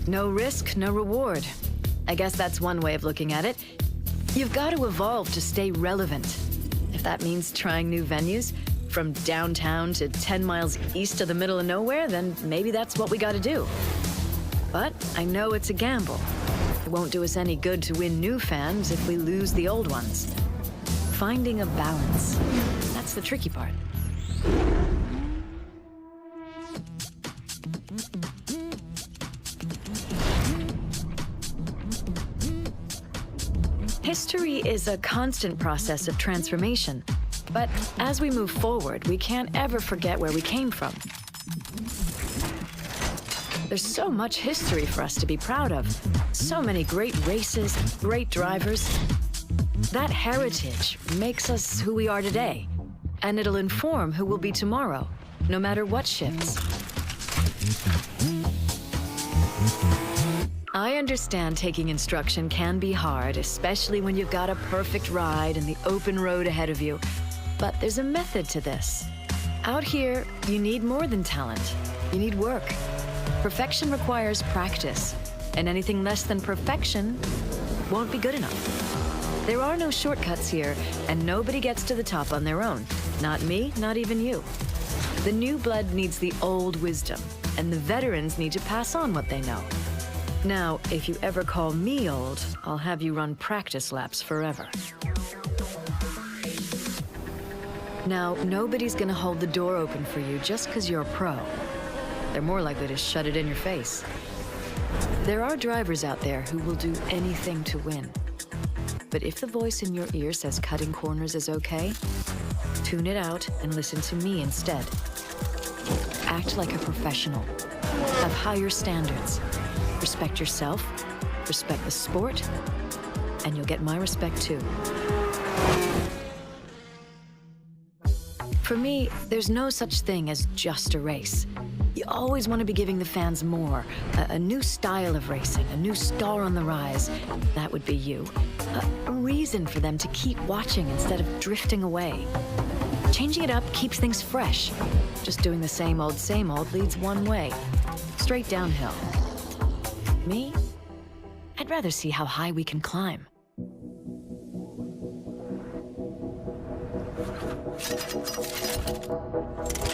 No risk, no reward. I guess that's one way of looking at it. You've got to evolve to stay relevant. If that means trying new venues, from downtown to 10 miles east of the middle of nowhere, then maybe that's what we gotta do. But I know it's a gamble. It won't do us any good to win new fans if we lose the old ones. Finding a balance, that's the tricky part. History is a constant process of transformation, but as we move forward, we can't ever forget where we came from. There's so much history for us to be proud of. So many great races, great drivers. That heritage makes us who we are today, and it'll inform who we'll be tomorrow, no matter what shifts. I understand taking instruction can be hard, especially when you've got a perfect ride and the open road ahead of you. But there's a method to this. Out here, you need more than talent. You need work. Perfection requires practice, and anything less than perfection won't be good enough. There are no shortcuts here, and nobody gets to the top on their own. Not me, not even you. The new blood needs the old wisdom, and the veterans need to pass on what they know. Now, if you ever call me old, I'll have you run practice laps forever. Now, nobody's gonna hold the door open for you just because you're a pro. They're more likely to shut it in your face. There are drivers out there who will do anything to win. But if the voice in your ear says cutting corners is okay, tune it out and listen to me instead. Act like a professional. Have higher standards. Respect yourself, respect the sport, and you'll get my respect too. For me, there's no such thing as just a race. You always want to be giving the fans more, a new style of racing, a new star on the rise. That would be you. A reason for them to keep watching instead of drifting away. Changing it up keeps things fresh. Just doing the same old leads one way, straight downhill. Me? I'd rather see how high we can climb.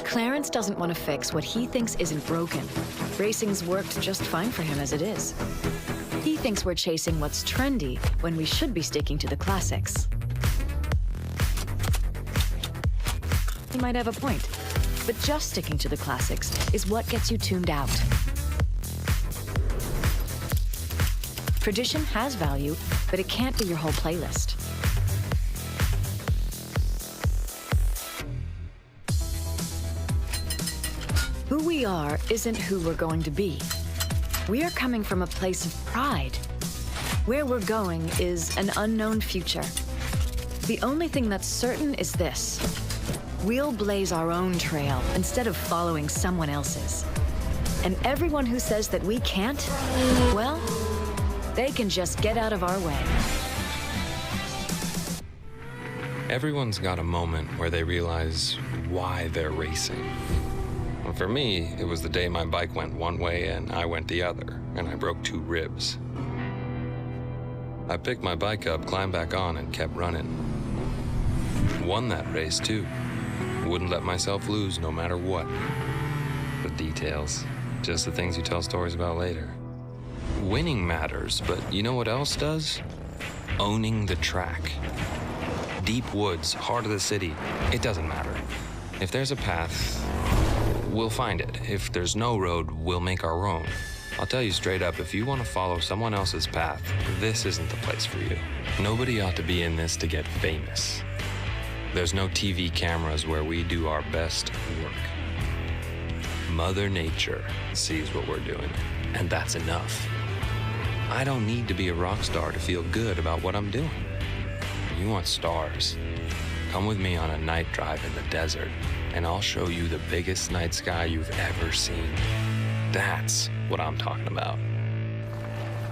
Clarence doesn't want to fix what he thinks isn't broken. Racing's worked just fine for him as it is. He thinks we're chasing what's trendy when we should be sticking to the classics. He might have a point, but just sticking to the classics is what gets you tuned out. Tradition has value, but it can't be your whole playlist. Who we are isn't who we're going to be. We are coming from a place of pride. Where we're going is an unknown future. The only thing that's certain is this: we'll blaze our own trail instead of following someone else's. And everyone who says that we can't, well, they can just get out of our way. Everyone's got a moment where they realize why they're racing. Well, for me, it was the day my bike went one way and I went the other, and I broke 2 ribs. I picked my bike up, climbed back on, and kept running. Won that race, too. Wouldn't let myself lose no matter what. The details, just the things you tell stories about later. Winning matters, but you know what else does? Owning the track. Deep woods, heart of the city, it doesn't matter. If there's a path, we'll find it. If there's no road, we'll make our own. I'll tell you straight up, if you want to follow someone else's path, this isn't the place for you. Nobody ought to be in this to get famous. There's no TV cameras where we do our best work. Mother Nature sees what we're doing, and that's enough. I don't need to be a rock star to feel good about what I'm doing. You want stars? Come with me on a night drive in the desert, and I'll show you the biggest night sky you've ever seen. That's what I'm talking about.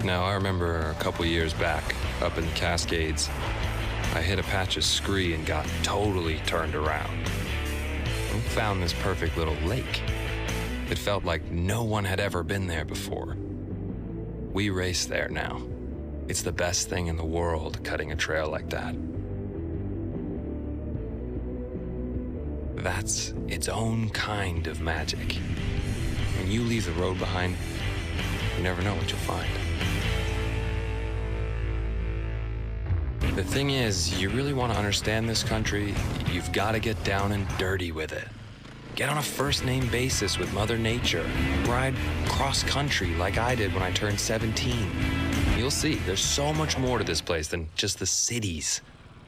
Now, I remember a couple years back, up in the Cascades, I hit a patch of scree and got totally turned around. I found this perfect little lake. It felt like no one had ever been there before. We race there now. It's the best thing in the world, cutting a trail like that. That's its own kind of magic. When you leave the road behind, you never know what you'll find. The thing is, you really want to understand this country, you've got to get down and dirty with it. Get on a first-name basis with Mother Nature. Ride cross-country like I did when I turned 17. You'll see, there's so much more to this place than just the cities.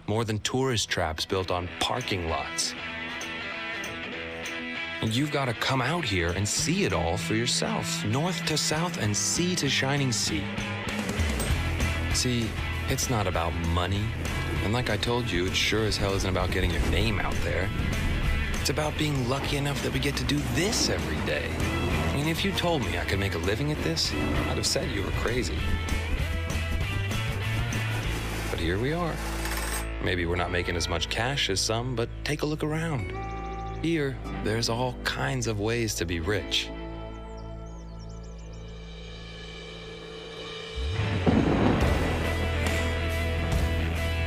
More than tourist traps built on parking lots. And you've got to come out here and see it all for yourself. North to south and sea to shining sea. See, it's not about money. And like I told you, it sure as hell isn't about getting your name out there. It's about being lucky enough that we get to do this every day. I mean, if you told me I could make a living at this, I'd have said you were crazy. But here we are. Maybe we're not making as much cash as some, but take a look around. Here, there's all kinds of ways to be rich.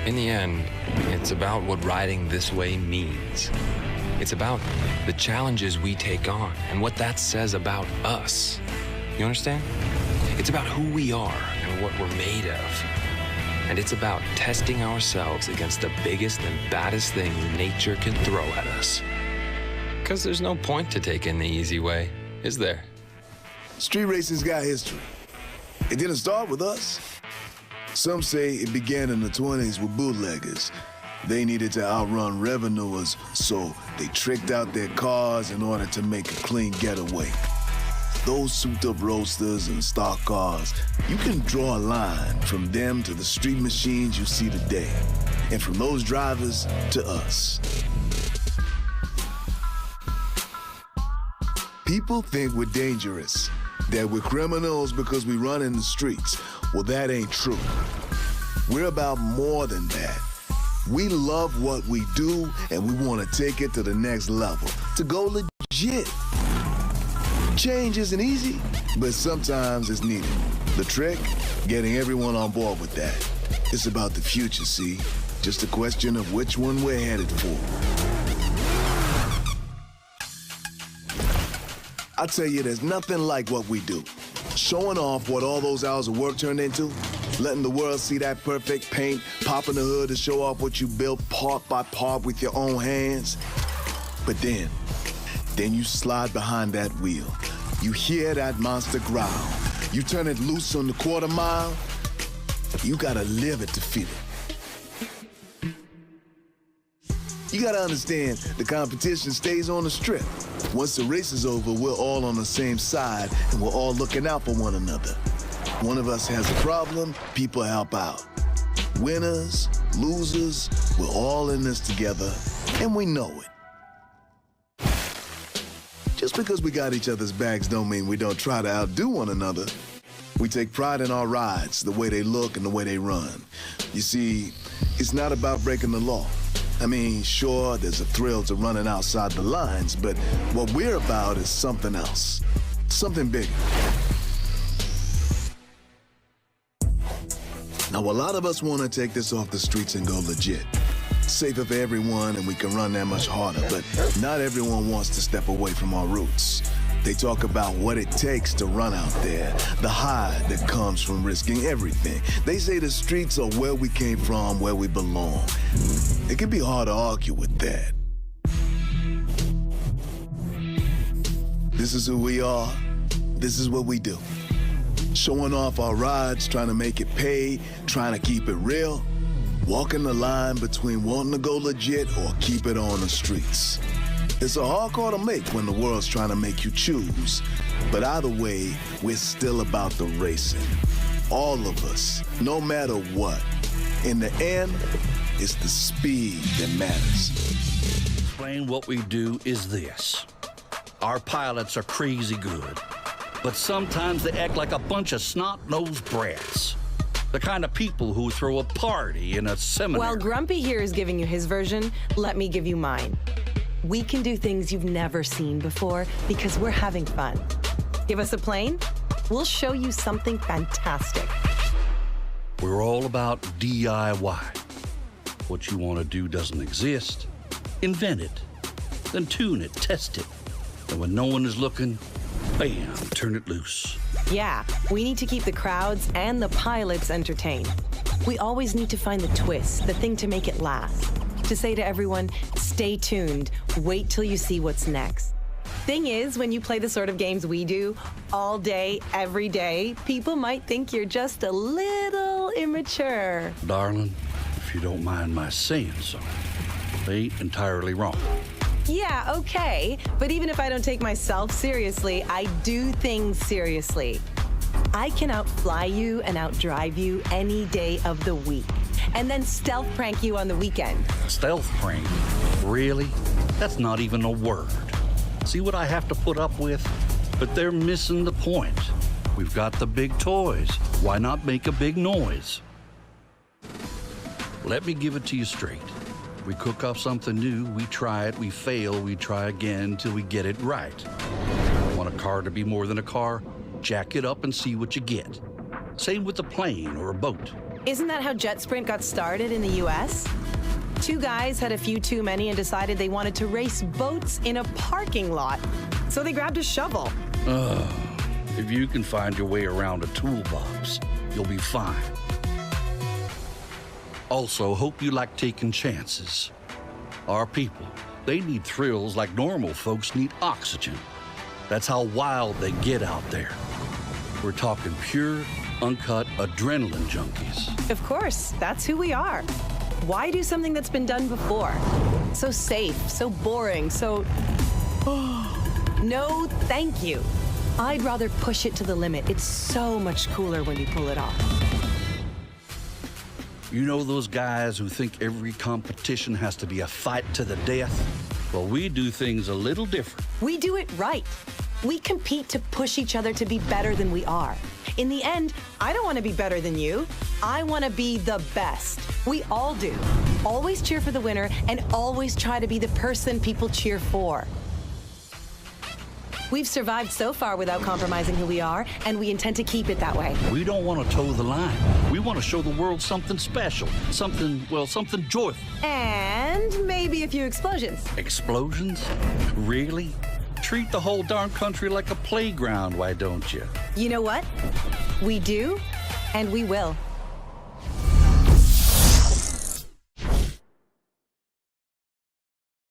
In the end, it's about what riding this way means. It's about the challenges we take on and what that says about us. You understand? It's about who we are and what we're made of. And it's about testing ourselves against the biggest and baddest thing nature can throw at us. Because there's no point to taking the easy way, is there? Street racing's got history. It didn't start with us. Some say it began in the 20s with bootleggers. They needed to outrun revenuers, so they tricked out their cars in order to make a clean getaway. Those souped-up roadsters and stock cars, you can draw a line from them to the street machines you see today, and from those drivers to us. People think we're dangerous, that we're criminals because we run in the streets. Well, that ain't true. We're about more than that. We love what we do, and we want to take it to the next level, to go legit. Change isn't easy, but sometimes it's needed. The trick, getting everyone on board with that. It's about the future, see? Just a question of which one we're headed for. I tell you, there's nothing like what we do. Showing off what all those hours of work turned into, letting the world see that perfect paint, popping the hood to show off what you built part by part with your own hands. But then you slide behind that wheel. You hear that monster growl. You turn it loose on the quarter mile. You gotta live it to feel it. You gotta understand, the competition stays on the strip. Once the race is over, we're all on the same side, and we're all looking out for one another. One of us has a problem, people help out. Winners, losers, we're all in this together, and we know it. Just because we got each other's backs don't mean we don't try to outdo one another. We take pride in our rides, the way they look and the way they run. You see, it's not about breaking the law. I mean, sure, there's a thrill to running outside the lines, but what we're about is something else, something bigger. Now, a lot of us want to take this off the streets and go legit. Safer for everyone, and we can run that much harder, but not everyone wants to step away from our roots. They talk about what it takes to run out there, the high that comes from risking everything. They say the streets are where we came from, where we belong. It can be hard to argue with that. This is who we are. This is what we do. Showing off our rides, trying to make it pay, trying to keep it real. Walking the line between wanting to go legit or keep it on the streets. It's a hard call to make when the world's trying to make you choose. But either way, we're still about the racing. All of us, no matter what. In the end, it's the speed that matters. Explain what we do is this. Our pilots are crazy good, but sometimes they act like a bunch of snot-nosed brats. The kind of people who throw a party in a seminary. While Grumpy here is giving you his version, let me give you mine. We can do things you've never seen before because we're having fun. Give us a plane, we'll show you something fantastic. We're all about DIY. What you want to do doesn't exist. Invent it. Then tune it, test it. And when no one is looking, bam, turn it loose. Yeah, we need to keep the crowds and the pilots entertained. We always need to find the twist, the thing to make it last. To say to everyone, stay tuned, wait till you see what's next. Thing is, when you play the sort of games we do, all day, every day, people might think you're just a little immature. Darling, if you don't mind my saying so, they ain't entirely wrong. Yeah, okay, but even if I don't take myself seriously, I do things seriously. I can outfly you and outdrive you any day of the week, and then stealth prank you on the weekend. Stealth prank? Really? That's not even a word. See what I have to put up with? But they're missing the point. We've got the big toys. Why not make a big noise? Let me give it to you straight. We cook up something new, we try it, we fail, we try again till we get it right. Want a car to be more than a car? Jack it up and see what you get. Same with a plane or a boat. Isn't that how Jet Sprint got started in the US? Two guys had a few too many and decided they wanted to race boats in a parking lot. So they grabbed a shovel. If you can find your way around a toolbox, you'll be fine. Also, hope you like taking chances. Our people, they need thrills like normal folks need oxygen. That's how wild they get out there. We're talking pure, uncut adrenaline junkies. Of course, that's who we are. Why do something that's been done before? So safe, so boring, so... No, thank you. I'd rather push it to the limit. It's so much cooler when you pull it off. You know those guys who think every competition has to be a fight to the death? Well, we do things a little different. We do it right. We compete to push each other to be better than we are. In the end, I don't want to be better than you. I want to be the best. We all do. Always cheer for the winner and always try to be the person people cheer for. We've survived so far without compromising who we are, and we intend to keep it that way. We don't want to toe the line. We want to show the world something special, something joyful. And maybe a few explosions. Explosions? Really? Treat the whole darn country like a playground, why don't you? You know what? We do, and we will.